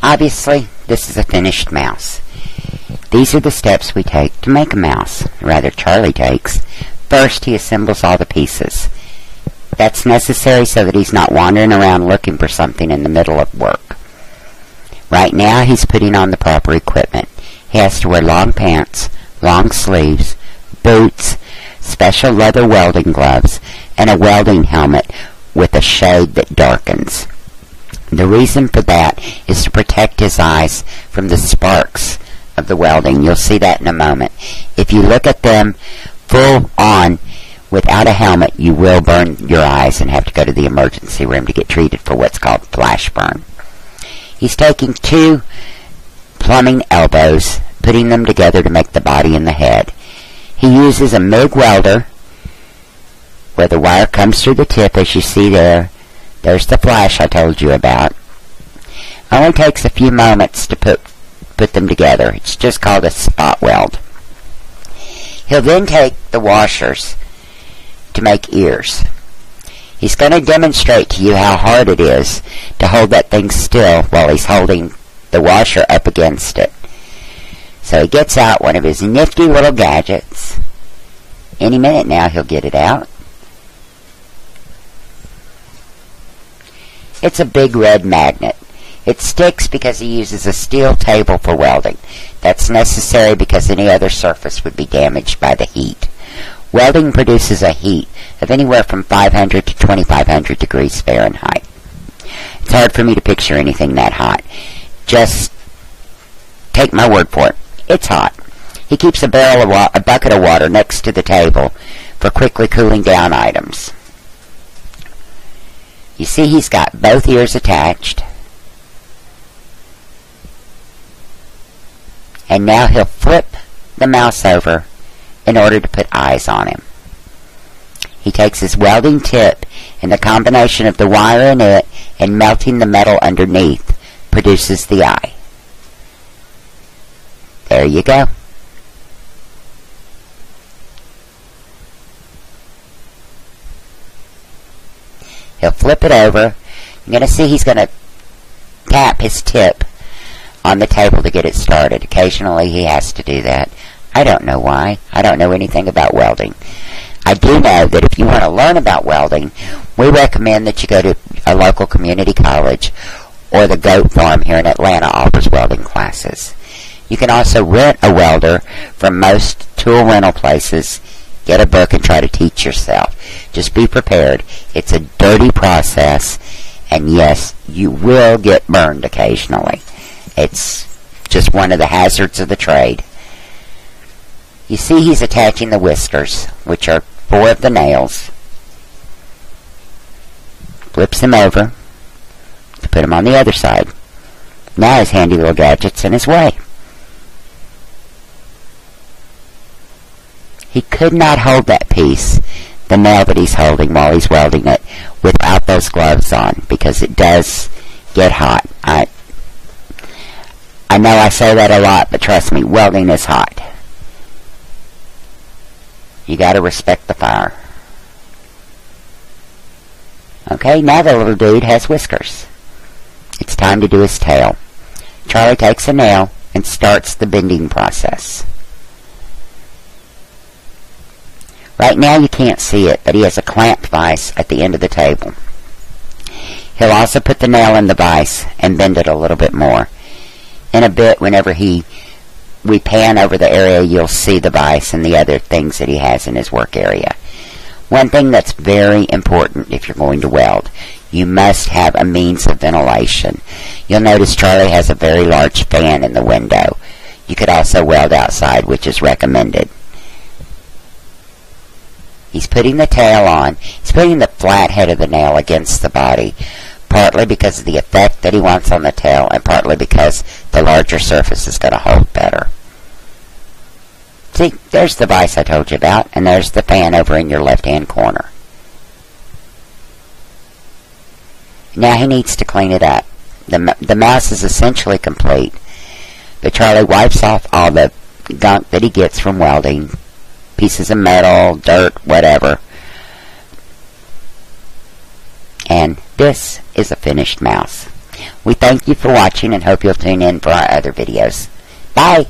Obviously, this is a finished mouse. These are the steps we take to make a mouse. Rather, Charlie takes. First, he assembles all the pieces. That's necessary so that he's not wandering around looking for something in the middle of work. Right now, he's putting on the proper equipment. He has to wear long pants, long sleeves, boots, special leather welding gloves, and a welding helmet with a shade that darkens. The reason for that is to protect his eyes from the sparks of the welding. You'll see that in a moment. If you look at them full on without a helmet, you will burn your eyes and have to go to the emergency room to get treated for what's called flash burn. He's taking 2 plumbing elbows, putting them together to make the body and the head. He uses a MIG welder where the wire comes through the tip, as you see there. There's the flash I told you about. Only takes a few moments to put them together. It's just called a spot weld. He'll then take the washers to make ears. He's going to demonstrate to you how hard it is to hold that thing still while he's holding the washer up against it. So he gets out one of his nifty little gadgets. Any minute now he'll get it out. It's a big red magnet. It sticks because he uses a steel table for welding. That's necessary because any other surface would be damaged by the heat. Welding produces a heat of anywhere from 500 to 2,500 degrees Fahrenheit. It's hard for me to picture anything that hot. Just take my word for it. It's hot. He keeps a bucket of water next to the table for quickly cooling down items. You see he's got both ears attached. And now he'll flip the mouse over in order to put eyes on him. He takes his welding tip and the combination of the wire in it and melting the metal underneath produces the eye. There you go. He'll flip it over. You're going to see he's going to tap his tip on the table to get it started. Occasionally he has to do that. I don't know why. I don't know anything about welding. I do know that if you want to learn about welding, we recommend that you go to a local community college, or the Goat Farm here in Atlanta offers welding classes. You can also rent a welder from most tool rental places. Get a book and try to teach yourself. Just be prepared. It's a dirty process, and yes, you will get burned occasionally. It's just one of the hazards of the trade. You see he's attaching the whiskers, which are 4 of the nails. Flips them over to put them on the other side. Now his handy little gadget's in his way. He could not hold that piece, the nail that he's holding while he's welding it, without those gloves on, because it does get hot. I know I say that a lot, but trust me, welding is hot. You got to respect the fire. Okay, now the little dude has whiskers. It's time to do his tail. Charlie takes a nail and starts the bending process. Right now you can't see it, but he has a clamp vise at the end of the table. He'll also put the nail in the vise and bend it a little bit more. In a bit, whenever we pan over the area, you'll see the vise and the other things that he has in his work area. One thing that's very important if you're going to weld, you must have a means of ventilation. You'll notice Charlie has a very large fan in the window. You could also weld outside, which is recommended. He's putting the tail on. He's putting the flat head of the nail against the body, partly because of the effect that he wants on the tail, and partly because the larger surface is going to hold better. See, there's the vise I told you about, and there's the fan over in your left-hand corner. Now he needs to clean it up. The mouse is essentially complete, but Charlie wipes off all the gunk that he gets from welding, pieces of metal, dirt, whatever. And this is a finished mouse. We thank you for watching and hope you'll tune in for our other videos. Bye!